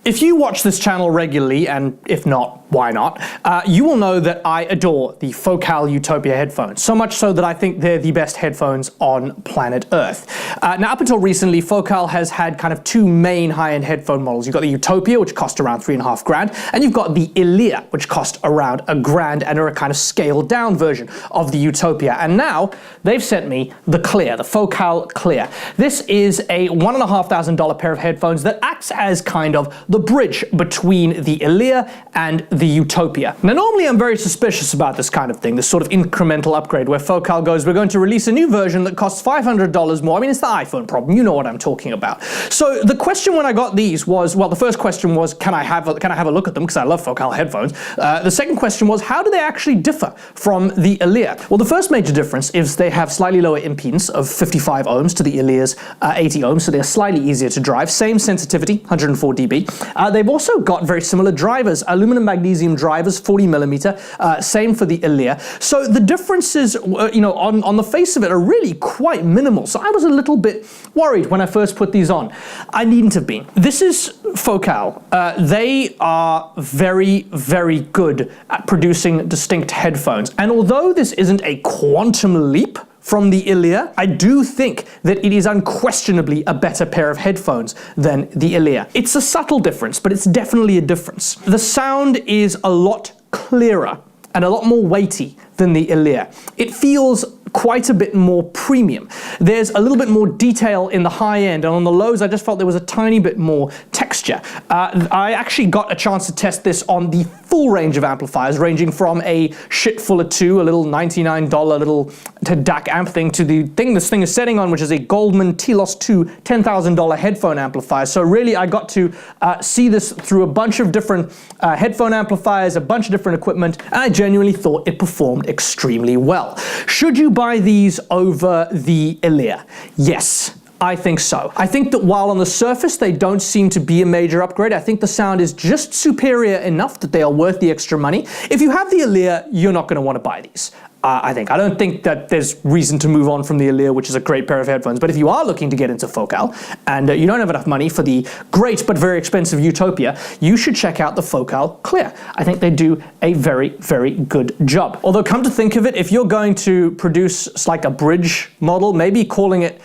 If you watch this channel regularly, and if not, why not, you will know that I adore the Focal Utopia headphones, so much so that I think they're the best headphones on planet Earth. Now, up until recently, Focal has had kind of two main high-end headphone models. You've got the Utopia, which cost around $3.5 grand, and you've got the Ilia, which cost around $1 grand and are a kind of scaled-down version of the Utopia. And now, they've sent me the Clear, the Focal Clear. This is a $1,500 pair of headphones that acts as kind of the bridge between the Ilia and the Utopia. Now, normally I'm very suspicious about this kind of thing, this sort of incremental upgrade where Focal goes, we're going to release a new version that costs $500 more. I mean, it's the iPhone problem, you know what I'm talking about. So the question when I got these was, well, the first question was, can I have a look at them, because I love Focal headphones. The second question was, how do they actually differ from the Ilia? Well, the first major difference is they have slightly lower impedance of 55 ohms to the Ilia's 80 ohms, so they're slightly easier to drive. Same sensitivity, 104 dB. They've also got very similar drivers, aluminum magnesium drivers, 40 millimeter, same for the Ilia. So the differences, on the face of it are really quite minimal. So I was a little bit worried when I first put these on. I needn't have been. This is Focal. They are very, very good at producing distinct headphones. And although this isn't a quantum leap from the Ilia, I do think that it is unquestionably a better pair of headphones than the Ilia. It's a subtle difference, but it's definitely a difference. The sound is a lot clearer and a lot more weighty than the Ilia. It feels quite a bit more premium. There's a little bit more detail in the high end, and on the lows I just felt there was a tiny bit more texture. I actually got a chance to test this on the full range of amplifiers, ranging from a shit full of two, a little $99 little DAC amp thing, to the thing this thing is setting on, which is a Goldman TLOS 2 $10,000 headphone amplifier. So really I got to see this through a bunch of different headphone amplifiers, a bunch of different equipment, and I genuinely thought it performed extremely well. Should you buy these over the Ilia? Yes, I think so. I think that while on the surface they don't seem to be a major upgrade, I think the sound is just superior enough that they are worth the extra money. If you have the Ilia, you're not going to want to buy these. I don't think that there's reason to move on from the Ilia, which is a great pair of headphones. But if you are looking to get into Focal and you don't have enough money for the great but very expensive Utopia, you should check out the Focal Clear. I think they do a very, very good job. Although, come to think of it, if you're going to produce like a bridge model, maybe calling it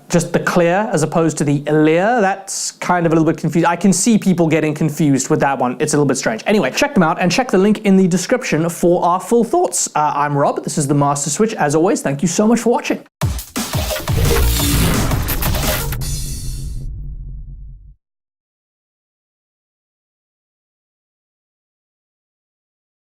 just the Clear as opposed to the Ilia, that's kind of a little bit confused. I can see people getting confused with that one. It's a little bit strange. Anyway, check them out and check the link in the description for our full thoughts. I'm Rob, this is the Master Switch. As always, thank you so much for watching.